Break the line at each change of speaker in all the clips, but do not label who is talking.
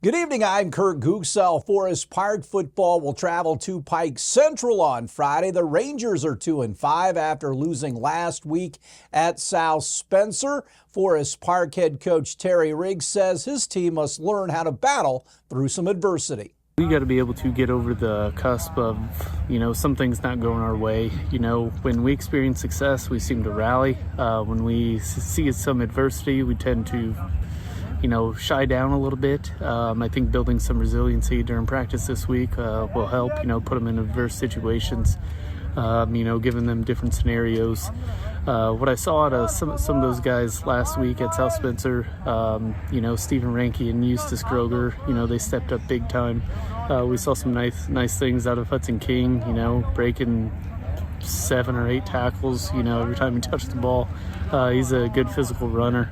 Good evening, I'm Kurt Gutgsell. Forest Park football will travel to Pike Central on Friday. The Rangers are 2-5 after losing last week at South Spencer. Forest Park head coach Terry Riggs says his team must learn how to battle through some adversity.
We got to be able to get over the cusp of, some things not going our way. When we experience success, we seem to rally. When we see some adversity, we tend to shy down a little bit. I think building some resiliency during practice this week will help, put them in adverse situations, giving them different scenarios. What I saw out of some of those guys last week at South Spencer, Stephen Ranke and Eustace Groger, they stepped up big time. We saw some nice things out of Hudson King, breaking 7 or 8 tackles, every time he touched the ball. He's a good physical runner.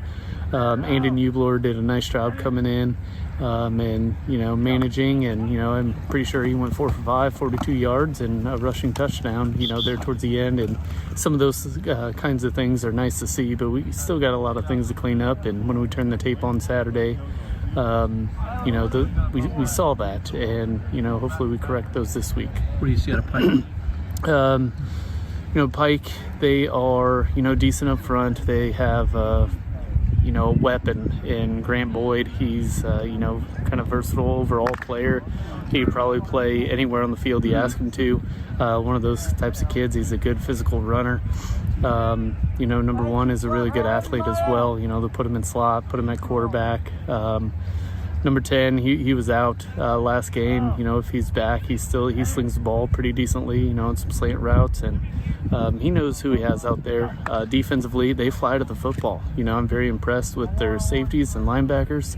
Andy Newblor did a nice job coming in and managing, and I'm pretty sure he went 4 for 5, 42 yards and a rushing touchdown there towards the end. And some of those kinds of things are nice to see, but we still got a lot of things to clean up. And when we turned the tape on Saturday, we saw that, and hopefully we correct those this week.
What do you see out of Pike?
Pike, they are decent up front. They have a weapon in Grant Boyd. He's kind of versatile overall player. He could probably play anywhere on the field you ask him to. One of those types of kids. He's a good physical runner. Number 1 is a really good athlete as well. They'll put him in slot, put him at quarterback. Number 10, he was out last game. If he's back, he slings the ball pretty decently, on some slant routes, and he knows who he has out there. Defensively, they fly to the football. I'm very impressed with their safeties and linebackers.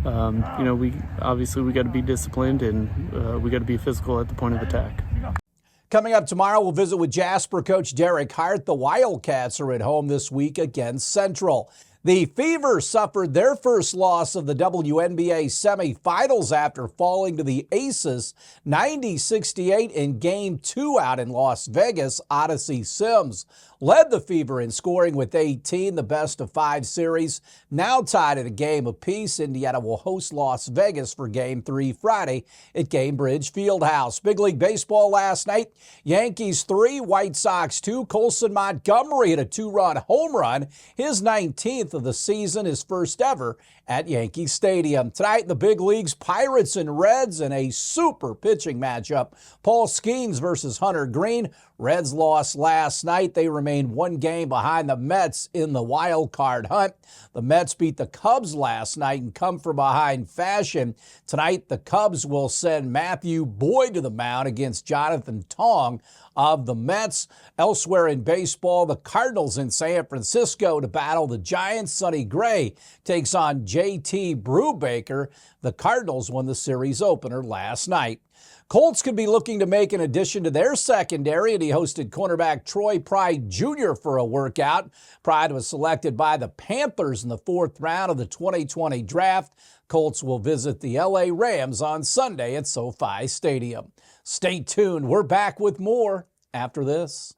We got to be disciplined, and we got to be physical at the point of attack.
Coming up tomorrow, we'll visit with Jasper coach Derek Hart. The Wildcats are at home this week against Central. The Fever suffered their first loss of the WNBA semifinals after falling to the Aces 90-68 in Game 2 out in Las Vegas. Odyssey Sims led the Fever in scoring with 18, the best-of-5 series. Now tied at a game apiece, Indiana will host Las Vegas for Game 3 Friday at Gainbridge Fieldhouse. Big League Baseball last night, Yankees 3, White Sox 2. Colson Montgomery hit a 2-run home run, his 19th of the season, his first ever at Yankee Stadium. Tonight in the big leagues, Pirates and Reds in a super pitching matchup. Paul Skeens versus Hunter Green. Reds lost last night. They remain 1 game behind the Mets in the wild card hunt. The Mets beat the Cubs last night and come from behind fashion. Tonight, the Cubs will send Matthew Boyd to the mound against Jonathan Tong of the Mets. Elsewhere in baseball, the Cardinals in San Francisco to battle the Giants. Sonny Gray takes on J.T. Brubaker. The Cardinals won the series opener last night. Colts could be looking to make an addition to their secondary, and he hosted cornerback Troy Pride Jr. for a workout. Pride was selected by the Panthers in the 4th round of the 2020 draft. Colts will visit the L.A. Rams on Sunday at SoFi Stadium. Stay tuned. We're back with more after this.